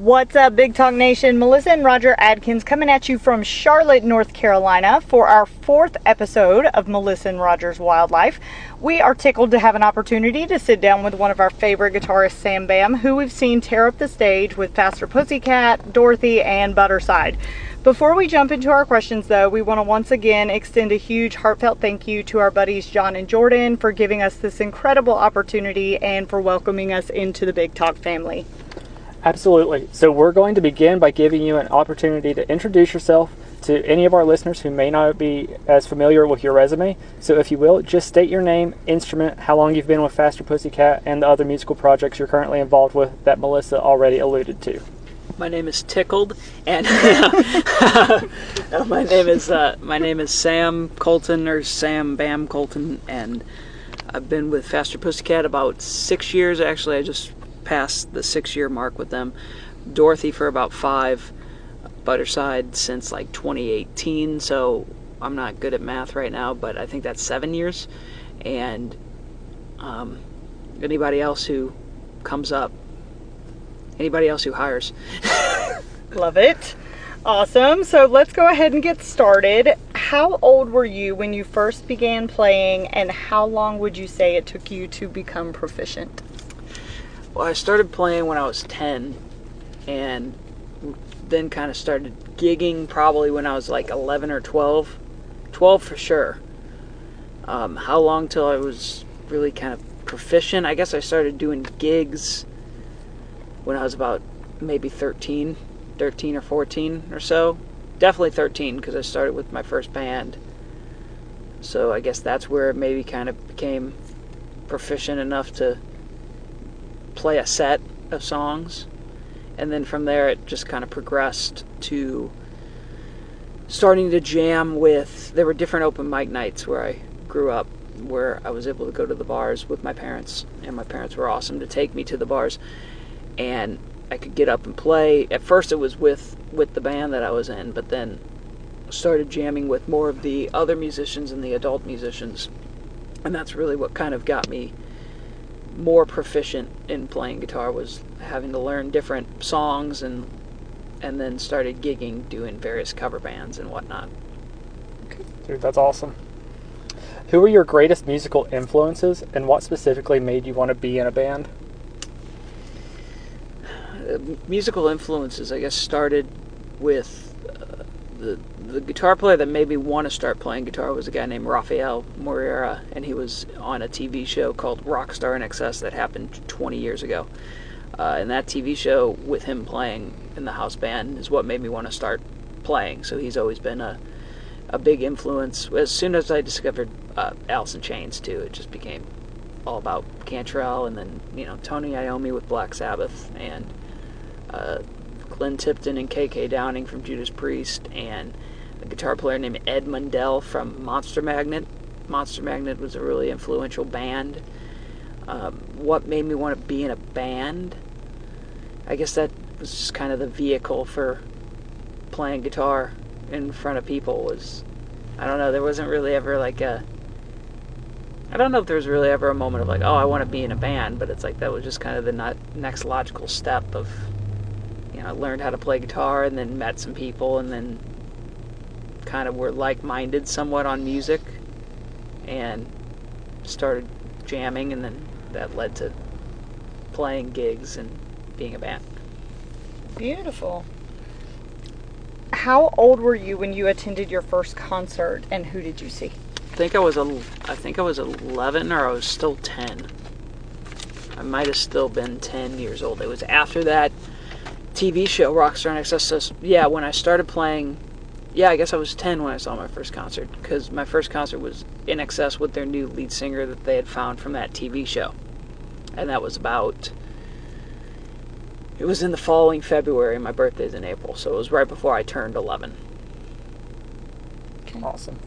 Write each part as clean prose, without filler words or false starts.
What's up, Big Talk Nation? Melissa and Roger Adkins coming at you from Charlotte, North Carolina for our 4th episode of Melissa and Roger's Wildlife. We are tickled to have an opportunity to sit down with one of our favorite guitarists, Sam Bam, who we've seen tear up the stage with Faster Pussycat, Dorothy, and Budderside. Before we jump into our questions, though, we want to once again extend a huge heartfelt thank you to our buddies John and Jordan for giving us this incredible opportunity and for welcoming us into the Big Talk family. Absolutely. So we're going to begin by giving you an opportunity to introduce yourself to any of our listeners who may not be as familiar with your resume. So if you will, just state your name, instrument, how long you've been with Faster Pussycat, and the other musical projects you're currently involved with that Melissa already alluded to. My name is Tickled, and my name is Sam Koltun, or Sam Bam Koltun, and I've been with Faster Pussycat about 6 years. Actually, I just passed the 6-year mark with them. Dorothy for about 5. Budderside since like 2018. So I'm not good at math right now, but I think that's 7 years. And anybody else who comes up, anybody else who hires. Love it. Awesome. So let's go ahead and get started. How old were you when you first began playing, and how long would you say it took you to become proficient? Well, I started playing when I was 10, and then kind of started gigging probably when I was like 11 or 12. 12 for sure. How long till I was really kind of proficient? I guess I started doing gigs when I was about maybe 13 or 14 or so. Definitely 13 because I started with my first band. So I guess that's where it maybe kind of became proficient enough to play a set of songs. And then from there it just kind of progressed to starting to jam with, there were different open mic nights where I grew up, where I was able to go to the bars with my parents, and my parents were awesome to take me to the bars, and I could get up and play. At first it was with the band that I was in, but then started jamming with more of the other musicians and the adult musicians, and that's really what kind of got me more proficient in playing guitar, was having to learn different songs and then started gigging, doing various cover bands and whatnot. Dude, that's awesome. Who were your greatest musical influences, and what specifically made you want to be in a band? Musical influences, I guess, started with the guitar player that made me want to start playing guitar was a guy named Rafael Moreira, and he was on a TV show called Rockstar in Excess that happened 20 years ago. And that TV show, with him playing in the house band, is what made me want to start playing. So he's always been a big influence. As soon as I discovered Alice in Chains too, it just became all about Cantrell, and then Tony Iommi with Black Sabbath, and Glenn Tipton and KK Downing from Judas Priest, and a guitar player named Ed Mundell from Monster Magnet. Monster Magnet was a really influential band. What made me want to be in a band? I guess that was just kind of the vehicle for playing guitar in front of people. Was, I don't know, there wasn't really ever like I don't know if there was really ever a moment of like, oh, I want to be in a band, but it's like that was just kind of the next logical step of, I learned how to play guitar and then met some people and then kind of were like-minded somewhat on music and started jamming, and then that led to playing gigs and being a band. Beautiful. How old were you when you attended your first concert, and who did you see? I think I was 11, or I was still 10. I might have still been 10 years old. It was after that TV show, Rockstar in Excess. So, yeah, when I started playing, I guess I was 10 when I saw my first concert, because my first concert was In Excess with their new lead singer that they had found from that TV show. And that was it was in the following February, my birthday's in April, so it was right before I turned 11. Okay. Awesome.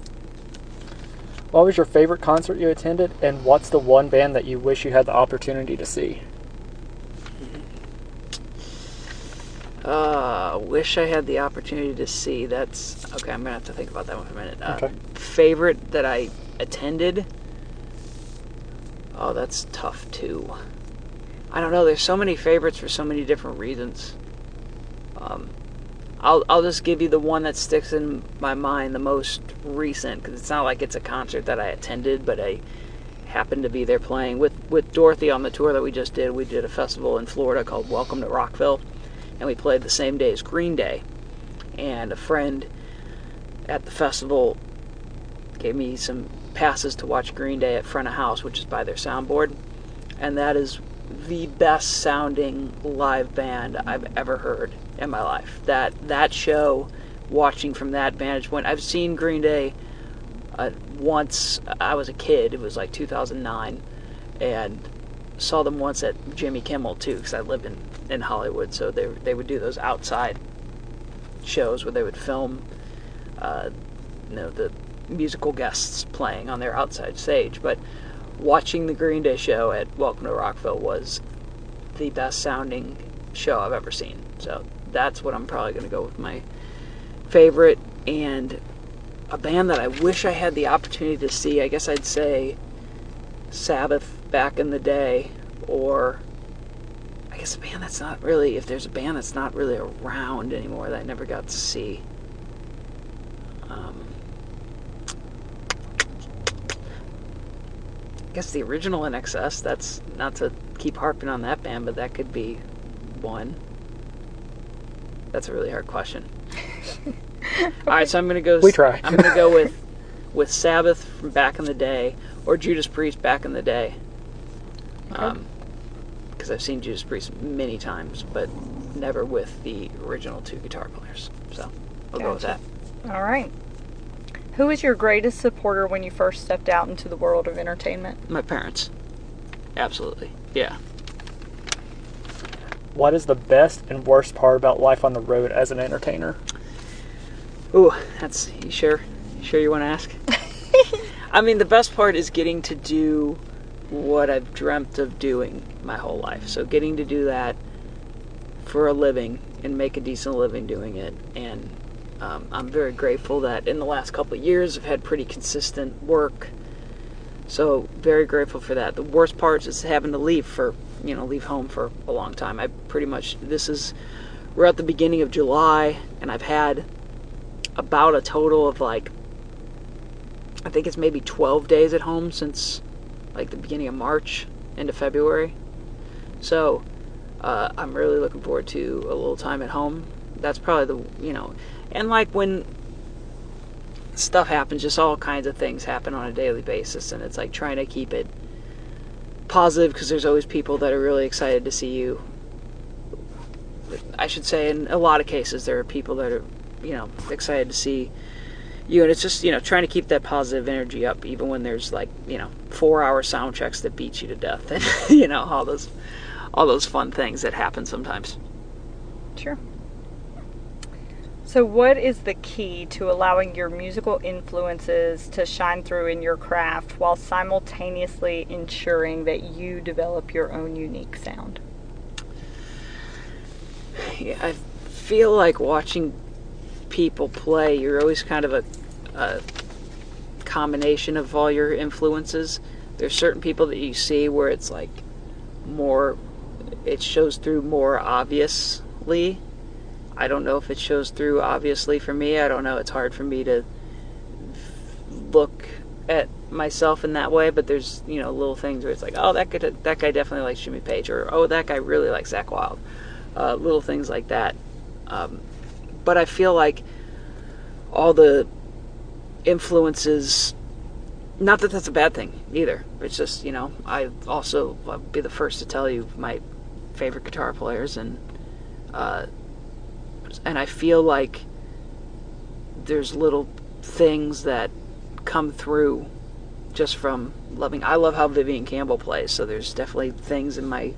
What was your favorite concert you attended, and what's the one band that you wish you had the opportunity to see? Wish I had the opportunity to see. That's okay. I'm gonna have to think about that one for a minute. Okay. Favorite that I attended. Oh, that's tough too. I don't know. There's so many favorites for so many different reasons. I'll just give you the one that sticks in my mind the most recent, because it's not like it's a concert that I attended, but I happened to be there playing with Dorothy on the tour that we just did. We did a festival in Florida called Welcome to Rockville, and we played the same day as Green Day. And a friend at the festival gave me some passes to watch Green Day at Front of House, which is by their soundboard, and that is the best sounding live band I've ever heard in my life. That show, watching from that vantage point, I've seen Green Day once. I was a kid. It was like 2009, and saw them once at Jimmy Kimmel too, because I live in Hollywood. So they would do those outside shows where they would film, the musical guests playing on their outside stage. But watching the Green Day show at Welcome to Rockville was the best sounding show I've ever seen. So that's what I'm probably going to go with my favorite. And a band that I wish I had the opportunity to see, I guess I'd say Sabbath back in the day, or I guess a band that's not really, if there's a band that's not really around anymore that I never got to see. I guess the original NXS, that's not to keep harping on that band, but that could be one. That's a really hard question. Okay. Alright, so I'm going to go... We try. I'm going to go with Sabbath from back in the day, or Judas Priest back in the day. Because I've seen Judas Priest many times, but never with the original two guitar players. So, I'll go with that. Alright. Who was your greatest supporter when you first stepped out into the world of entertainment? My parents. Absolutely. Yeah. What is the best and worst part about life on the road as an entertainer? Ooh, that's... You sure? You sure you want to ask? I mean, the best part is getting to do what I've dreamt of doing my whole life. So getting to do that for a living and make a decent living doing it. And I'm very grateful that in the last couple of years I've had pretty consistent work. So very grateful for that. The worst part is having to leave home for a long time. We're at the beginning of July, and I've had about a total of I think it's maybe 12 days at home since the beginning of March into February. So I'm really looking forward to a little time at home. That's probably and when stuff happens, just all kinds of things happen on a daily basis, and it's trying to keep it positive, because there's always people that are really excited to see you. I should say in a lot of cases there are people that are excited to see you, and it's just trying to keep that positive energy up even when there's 4-hour sound checks that beat you to death, and all those fun things that happen sometimes. Sure. So what is the key to allowing your musical influences to shine through in your craft while simultaneously ensuring that you develop your own unique sound? Yeah, I feel like watching people play, you're always kind of a combination of all your influences. There's certain people that you see where it's it shows through more obviously. I don't know if it shows through obviously for me. I don't know. It's hard for me to look at myself in that way, but there's little things where it's oh, that guy definitely likes Jimmy Page, or oh, that guy really likes Zakk Wylde. Little things like that. But I feel like all the influences, not that that's a bad thing either. It's just I'll be the first to tell you my favorite guitar players, and I feel like there's little things that come through just from loving. I love how Vivian Campbell plays, so there's definitely things in my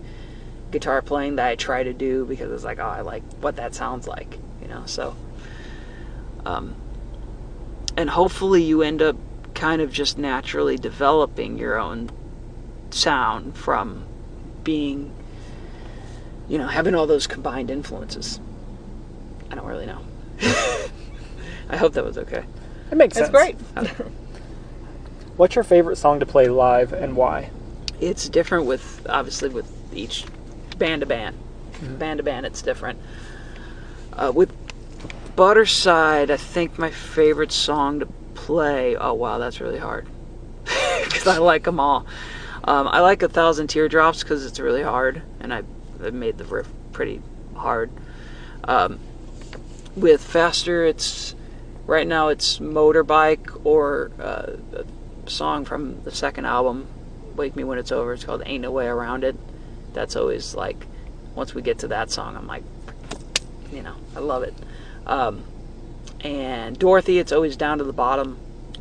guitar playing that I try to do because it's oh, I like what that sounds like, so and hopefully you end up kind of just naturally developing your own sound from being, having all those combined influences. I don't really know. I hope that was okay. It makes sense. That's great. Okay. What's your favorite song to play live and why? It's different with each band to band. Mm-hmm. Band to band, it's different. With Budderside, I think my favorite song to play. Oh wow, that's really hard because I like them all. I like 1,000 Teardrops because it's really hard, and I made the riff pretty hard. With Faster, right now it's Motorbike, or a song from the second album, Wake Me When It's Over. It's called Ain't No Way Around It. That's always like, once we get to that song, I'm like, I love it. And Dorothy, it's always Down to the Bottom,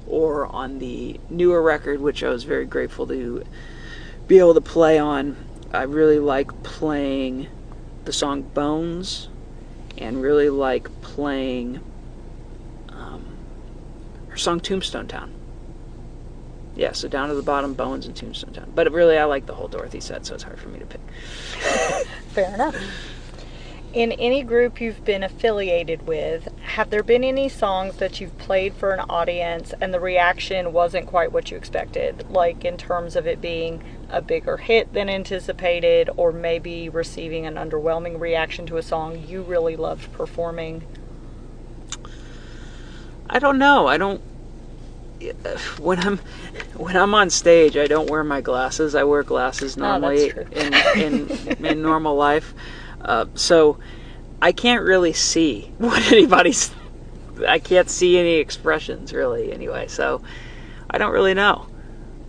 or on the newer record, which I was very grateful to be able to play on. I really like playing the song Bones, and really like playing her song Tombstone Town. Yeah, so Down to the Bottom, Bones, and Tombstone Town. But really, I like the whole Dorothy set, so it's hard for me to pick. Fair enough. In any group you've been affiliated with, have there been any songs that you've played for an audience and the reaction wasn't quite what you expected? Like in terms of it being a bigger hit than anticipated, or maybe receiving an underwhelming reaction to a song you really loved performing? I don't know. When I'm on stage, I don't wear my glasses. I wear glasses normally in normal life. So I can't really see what I can't see any expressions really anyway, so I don't really know.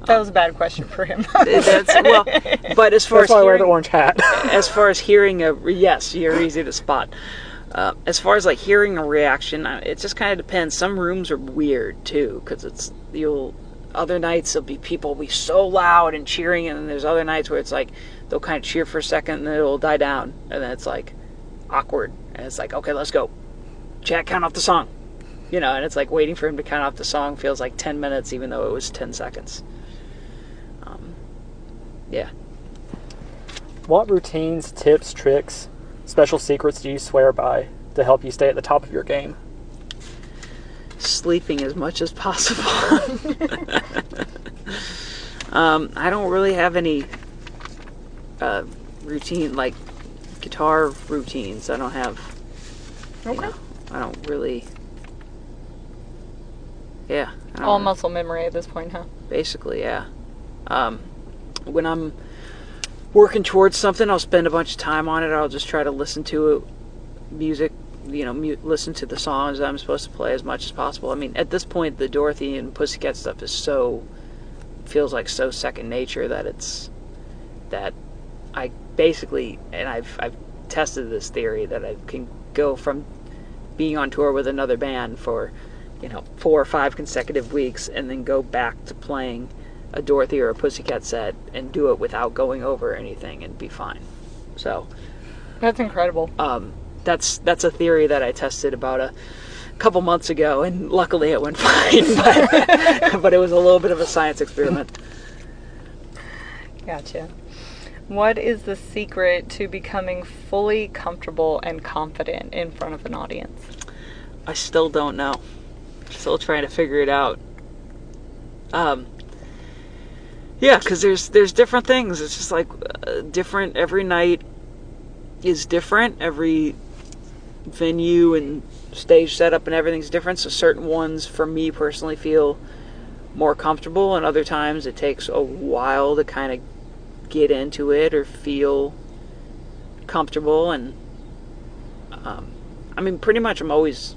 That was a bad question for him. But as far That's why I wear the orange hat. As far as hearing yes, you're easy to spot. As far as like hearing a reaction, it just kind of depends. Some rooms are weird too, because other nights there'll be people be so loud and cheering, and then there's other nights where it's like they'll kind of cheer for a second and then it'll die down, and then it's like awkward, and it's like, okay, let's go. Chad, count off the song. And it's like waiting for him to count off the song feels like 10 minutes, even though it was 10 seconds. Yeah. What routines, tips, tricks, special secrets do you swear by to help you stay at the top of your game? Sleeping as much as possible. I don't really have any routine, like guitar routines. I don't have. Okay. I don't really. Yeah. All muscle memory at this point, huh? Basically, yeah. When I'm working towards something, I'll spend a bunch of time on it. I'll just try to listen to music, listen to the songs that I'm supposed to play as much as possible. I mean, at this point, the Dorothy and Pussycat stuff feels like so second nature that I basically, and I've tested this theory that I can go from being on tour with another band for 4 or 5 consecutive weeks and then go back to playing a Dorothy or a Pussycat set and do it without going over anything and be fine. So that's incredible. That's a theory that I tested about a couple months ago, and luckily it went fine, but it was a little bit of a science experiment. Gotcha. What is the secret to becoming fully comfortable and confident in front of an audience? I still don't know. Still trying to figure it out. Yeah, because there's different things. It's just like different. Every night is different. Every venue and stage setup and everything's different. So certain ones, for me personally, feel more comfortable, and other times it takes a while to kind of get into it or feel comfortable. And I mean, pretty much I'm always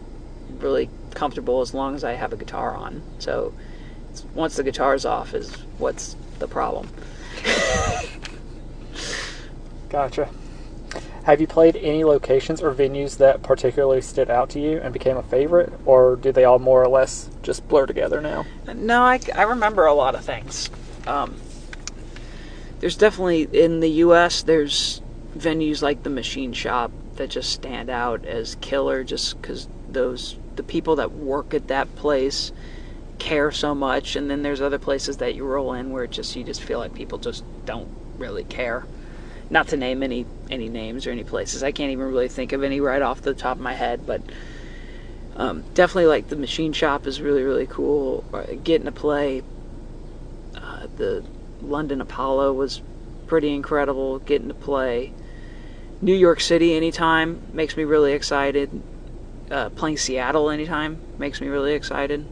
really comfortable as long as I have a guitar on. So once the guitar's off is what's the problem. Gotcha. Have you played any locations or venues that particularly stood out to you and became a favorite, or do they all more or less just blur together now? No, I remember a lot of things. There's definitely, in the U.S., there's venues like the Machine Shop that just stand out as killer, just because the people that work at that place care so much. And then there's other places that you roll in where you just feel like people just don't really care. Not to name any names or any places. I can't even really think of any right off the top of my head, but definitely like the Machine Shop is really, really cool. Getting to play the London Apollo was pretty incredible. Getting to play New York City anytime makes me really excited. Playing Seattle anytime makes me really excited.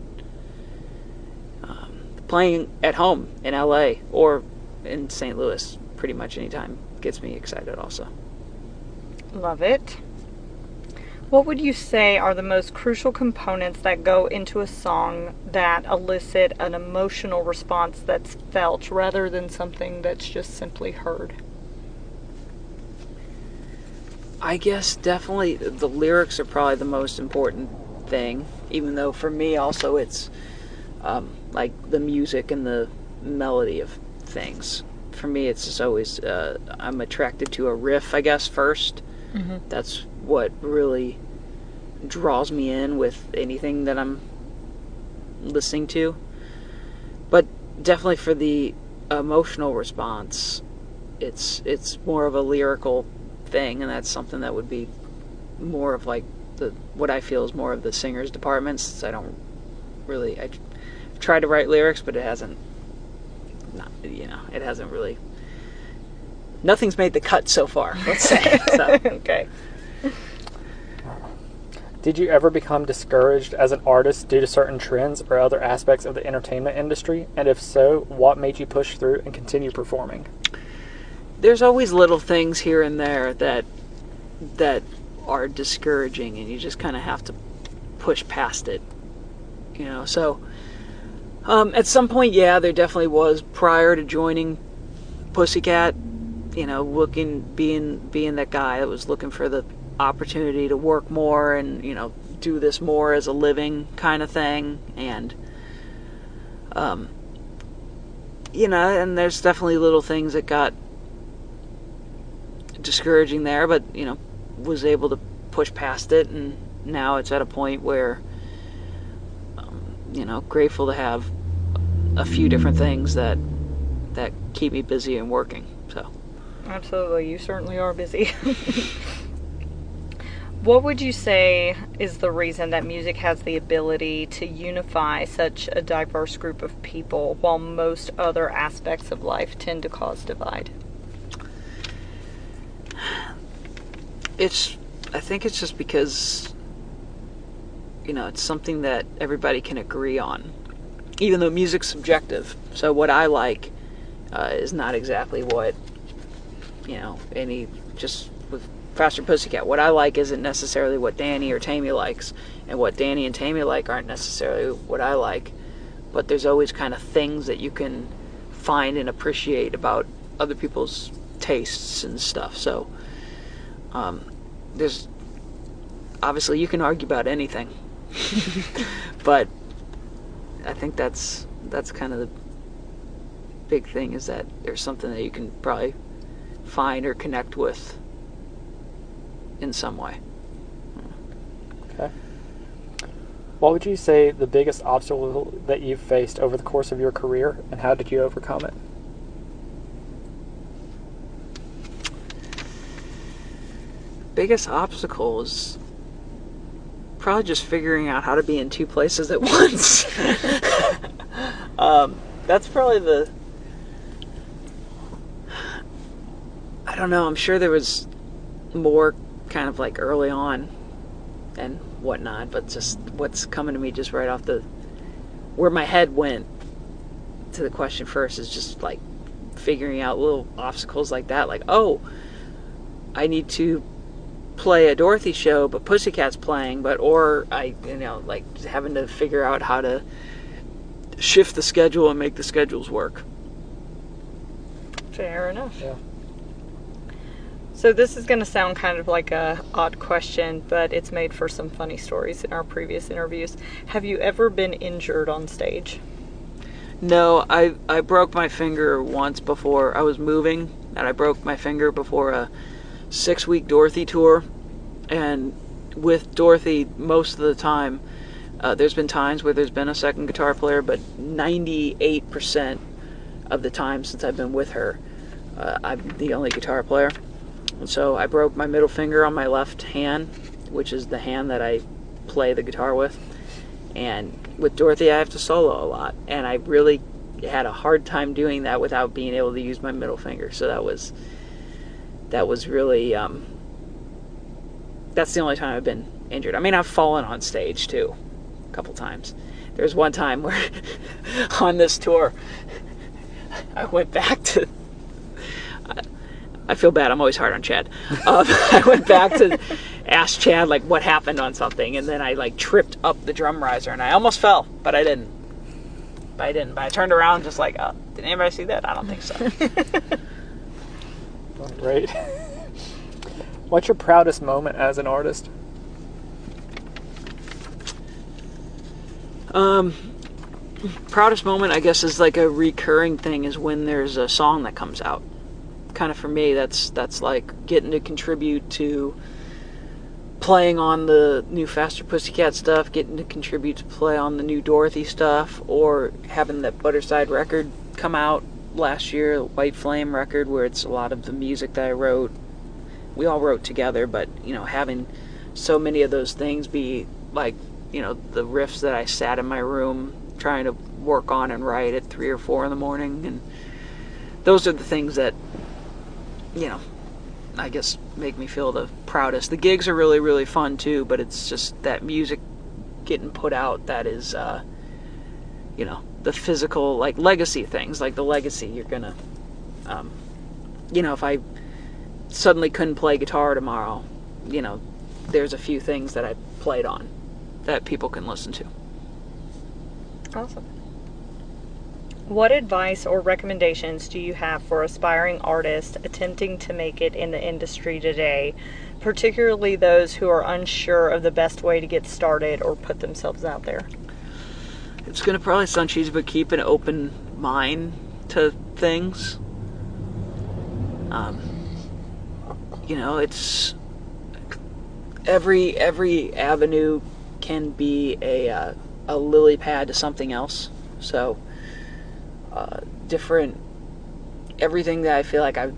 Playing at home in LA or in St. Louis pretty much anytime gets me excited also. Love it. What would you say are the most crucial components that go into a song that elicit an emotional response that's felt rather than something that's just simply heard? I guess definitely the lyrics are probably the most important thing, even though for me also it's like the music and the melody of things. For me it's just always, I'm attracted to a riff, I guess, first. Mm-hmm. That's what really draws me in with anything that I'm listening to. But definitely for the emotional response, it's more of a lyrical thing, and that's something that would be more of like what I feel is more of the singer's department, since I don't really, I've tried to write lyrics, but it hasn't really, nothing's made the cut so far, let's say. So. Okay. Did you ever become discouraged as an artist due to certain trends or other aspects of the entertainment industry? And if so, what made you push through and continue performing? There's always little things here and there that are discouraging, and you just kind of have to push past it, so at some point, yeah, there definitely was, prior to joining Pussycat, being that guy that was looking for the opportunity to work more and do this more as a living kind of thing, and and there's definitely little things that got discouraging there, but was able to push past it, and now it's at a point where grateful to have a few different things that keep me busy and working. So absolutely, you certainly are busy. What would you say is the reason that music has the ability to unify such a diverse group of people while most other aspects of life tend to cause divide? I think it's just because it's something that everybody can agree on, even though music's subjective. So what I like is not exactly what just with Faster Pussycat, what I like isn't necessarily what Danny or Tammy likes, and what Danny and Tammy like aren't necessarily what I like. But there's always kind of things that you can find and appreciate about other people's tastes and stuff. So there's obviously, you can argue about anything, but I think that's kind of the big thing, is that there's something that you can probably find or connect with in some way. Okay. What would you say the biggest obstacle that you've faced over the course of your career, and how did you overcome it? Biggest obstacle is probably just figuring out how to be in two places at once. That's probably I don't know, I'm sure there was more kind of like early on and whatnot, but just what's coming to me just right off where my head went to the question first is just like figuring out little obstacles like that, like, oh, I need to play a Dorothy show, but Pussycat's playing, or I, like having to figure out how to shift the schedule and make the schedules work. Fair enough. Yeah. So this is going to sound kind of like a odd question, but it's made for some funny stories in our previous interviews. Have you ever been injured on stage? No, I broke my finger once before. I was moving, and I broke my finger before a 6-week Dorothy tour. And with Dorothy, most of the time, there's been times where there's been a second guitar player, but 98% of the time since I've been with her, I'm the only guitar player. And so I broke my middle finger on my left hand, which is the hand that I play the guitar with. And with Dorothy, I have to solo a lot. And I really had a hard time doing that without being able to use my middle finger. So that was really That's the only time I've been injured. I mean, I've fallen on stage too, a couple times. There's one time where on this tour, I went back to. I feel bad. I'm always hard on Chad. I went back to ask Chad like what happened on something, and then I like tripped up the drum riser, and I almost fell, but I didn't. But I turned around just like, oh, did anybody see that? I don't think so. Great. What's your proudest moment as an artist? Proudest moment, I guess, is like a recurring thing is when there's a song that comes out. Kind of for me, that's like getting to contribute to playing on the new Faster Pussycat stuff, getting to contribute to play on the new Dorothy stuff, or having that Budderside record come out last year, the White Flame record, where it's a lot of the music that I wrote. We all wrote together, but, you know, having so many of those things be like, you know, the riffs that I sat in my room trying to work on and write at 3 or 4 in the morning, and those are the things that, you know, I guess make me feel the proudest. The gigs are really, really fun too, but it's just that music getting put out that is, you know, the physical, like, legacy things, like the legacy you're gonna, you know, if I suddenly couldn't play guitar tomorrow, you know, there's a few things that I played on that people can listen to. Awesome. What advice or recommendations do you have for aspiring artists attempting to make it in the industry today, particularly those who are unsure of the best way to get started or put themselves out there? It's going to probably sound cheesy, but keep an open mind to things. You know, it's every avenue can be a lily pad to something else. So everything that I feel like I've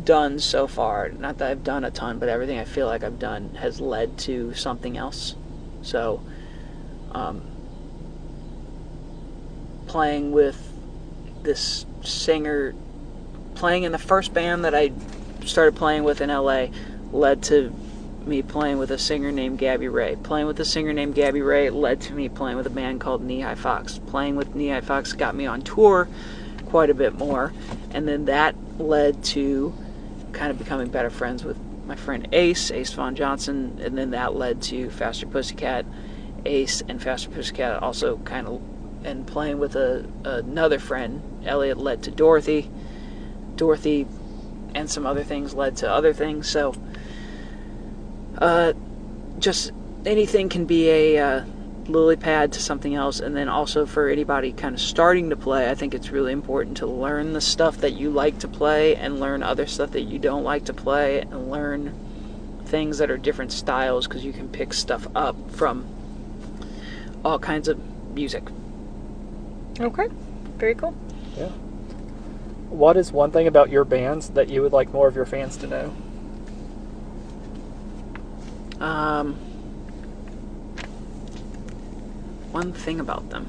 done so far, not that I've done a ton, but everything I feel like I've done has led to something else. So playing with this singer, playing in the first band that I started playing with in LA led to me playing with a singer named Gabby Ray. Playing with a singer named Gabby Ray led to me playing with a band called Knee High Fox. Playing with Knee High Fox got me on tour quite a bit more, and then that led to kind of becoming better friends with my friend Ace Von Johnson, and then that led to Faster Pussycat. Ace and Faster Pussycat also kind of, and playing with another friend, Elliot, led to Dorothy. Dorothy and some other things led to other things, so just anything can be a lily pad to something else. And then also for anybody kind of starting to play, I think it's really important to learn the stuff that you like to play and learn other stuff that you don't like to play, and learn things that are different styles, because you can pick stuff up from all kinds of music. Okay, very cool. Yeah. What is one thing about your bands that you would like more of your fans to know? One thing about them.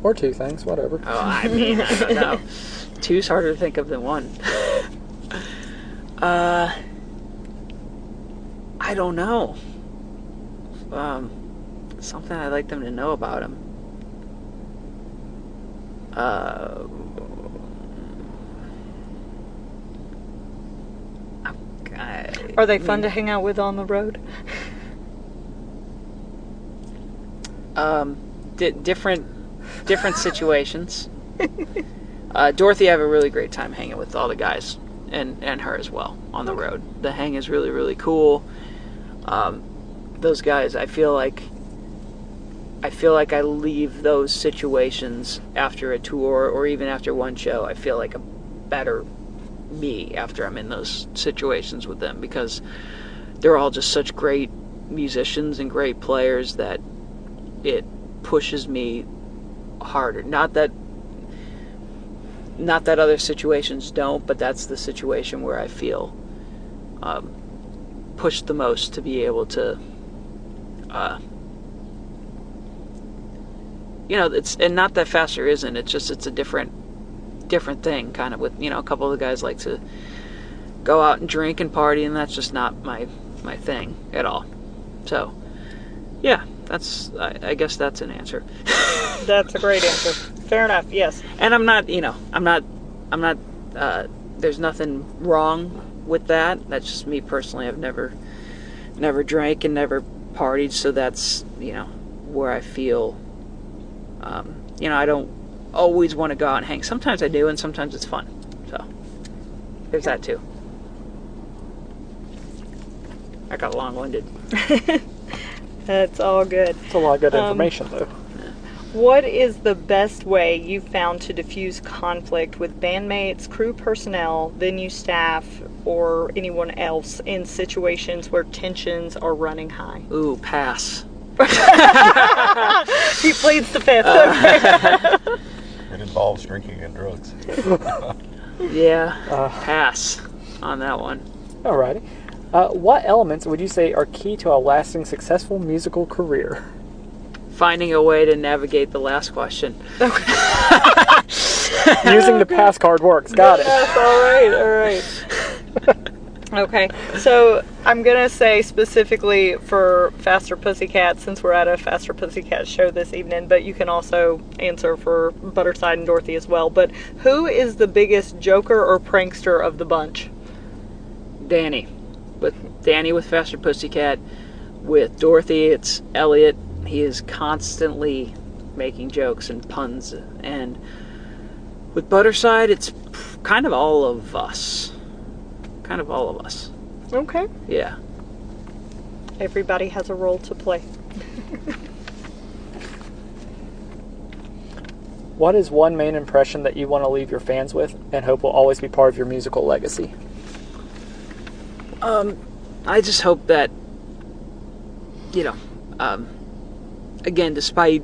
Or 2 things, whatever. Oh, I mean, I don't know. 2's harder to think of than 1. I don't know. Something I'd like them to know about them. Are they fun to hang out with on the road? Different situations. Dorothy, I have a really great time hanging with all the guys, and her as well on the road. The hang is really, really cool. Those guys, I feel like I leave those situations after a tour, or even after one show. I feel like a better me after I'm in those situations with them, because they're all just such great musicians and great players that it pushes me harder. Not that other situations don't, but that's the situation where I feel pushed the most to be able to you know, it's, and not that Faster isn't, it's just, it's a different thing, kind of, with, you know, a couple of the guys like to go out and drink and party, and that's just not my my thing at all. So, yeah, I guess that's an answer. That's a great answer. Fair enough. Yes. And I'm not, there's nothing wrong with that. That's just me personally. I've never drank and never partied, so that's, where I feel, I don't always want to go out and hang. Sometimes I do, and sometimes it's fun. So, there's that too. I got long-winded. That's all good. It's a lot of good information, though. What is the best way you found to diffuse conflict with bandmates, crew personnel, venue staff, or anyone else in situations where tensions are running high? Ooh, pass. He pleads the fifth. Okay. It involves drinking and drugs. Yeah, pass on that one. Alrighty. What elements would you say are key to a lasting, successful musical career? Finding a way to navigate the last question. Using the pass card works. Got it. Yes, all right. Okay, so I'm going to say specifically for Faster Pussycat, since we're at a Faster Pussycat show this evening, but you can also answer for Budderside and Dorothy as well. But who is the biggest joker or prankster of the bunch? Danny with Faster Pussycat. With Dorothy, it's Elliot. He is constantly making jokes and puns. And with Budderside, it's kind of all of us. Okay. Yeah. Everybody has a role to play. What is one main impression that you want to leave your fans with and hope will always be part of your musical legacy? I just hope that, again, despite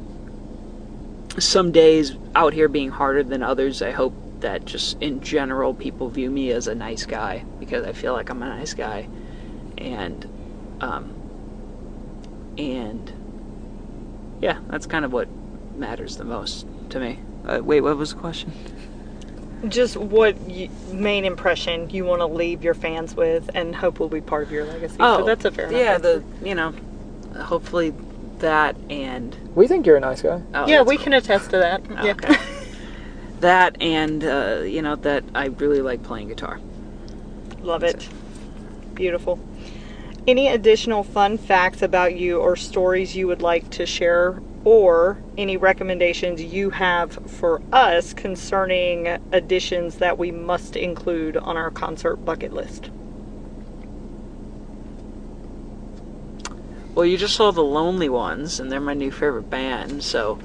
some days out here being harder than others, I hope that just in general people view me as a nice guy, because I feel like I'm a nice guy, and yeah, that's kind of what matters the most to me. Wait, what was the question? Just what main impression you want to leave your fans with and hope will be part of your legacy. So that's a fair enough. Yeah, hopefully that, and We think you're a nice guy. yeah, we can attest to that. Oh, Yeah. okay. That, and that I really like playing guitar. Love it. Beautiful. Any additional fun facts about you or stories you would like to share, or any recommendations you have for us concerning additions that we must include on our concert bucket list? Well, you just saw the Lonely Ones, and they're my new favorite band, so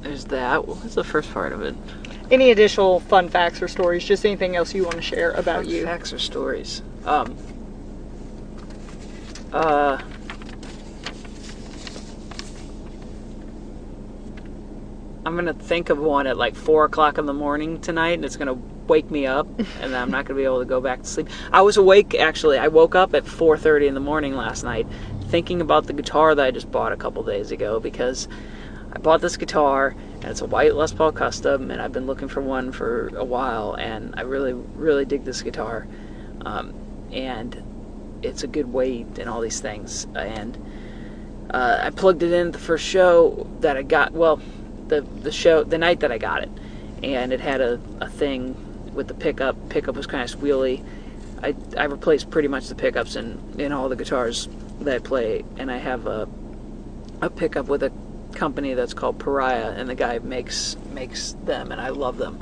there's that. What was the first part of it? Any additional fun facts or stories, just anything else you want to share about you? Facts or stories? I'm going to think of one at like 4 o'clock in the morning tonight, and it's going to wake me up, and I'm not going to be able to go back to sleep. I was awake, actually. I woke up at 4:30 in the morning last night thinking about the guitar that I just bought a couple days ago, because I bought this guitar, and it's a white Les Paul Custom, and I've been looking for one for a while, and I really, really dig this guitar. And it's a good weight and all these things. And I plugged it in at the first show that I got, the night that I got it, and it had a thing with the pickup. Pickup was kind of squealy. I replaced pretty much the pickups in all the guitars that I play, and I have a pickup with a company that's called Pariah, and the guy makes them, and I love them.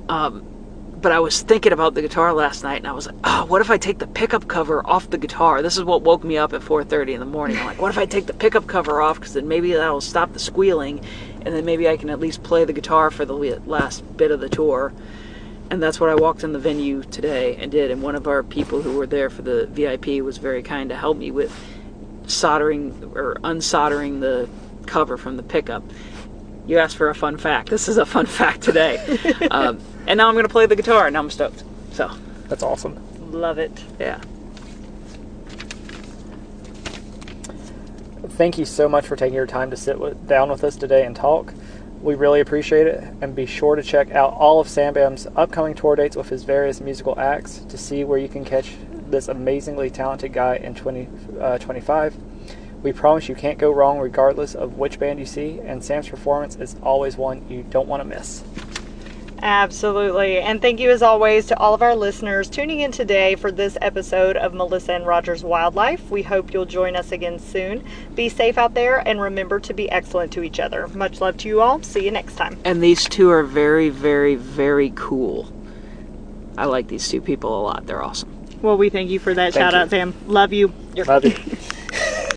But I was thinking about the guitar last night, and I was like, oh, what if I take the pickup cover off the guitar? This is what woke me up at 4:30 in the morning. I'm like, what if I take the pickup cover off, because then maybe that'll stop the squealing, and then maybe I can at least play the guitar for the last bit of the tour. And that's what I walked in the venue today and did, and one of our people who were there for the VIP was very kind to help me with soldering or unsoldering the cover from the pickup. You asked for a fun fact. This is a fun fact today. And now I'm going to play the guitar, and I'm stoked. So That's awesome. Love it. yeah. Thank you so much for taking your time to sit down with us today and talk. We really appreciate it, and be sure to check out all of Sam Bam's upcoming tour dates with his various musical acts to see where you can catch this amazingly talented guy in 2025. We promise you can't go wrong regardless of which band you see, and Sam's performance is always one you don't want to miss. Absolutely. And thank you as always to all of our listeners tuning in today for this episode of Melissa and Roger's Wildlife. We hope you'll join us again soon. Be safe out there and remember to be excellent to each other. Much love to you all. See you next time. And these two are very, very, very cool. I like these two people a lot. They're awesome. Well, we thank you for that Thank shout out, you. Sam. Love you. Love you.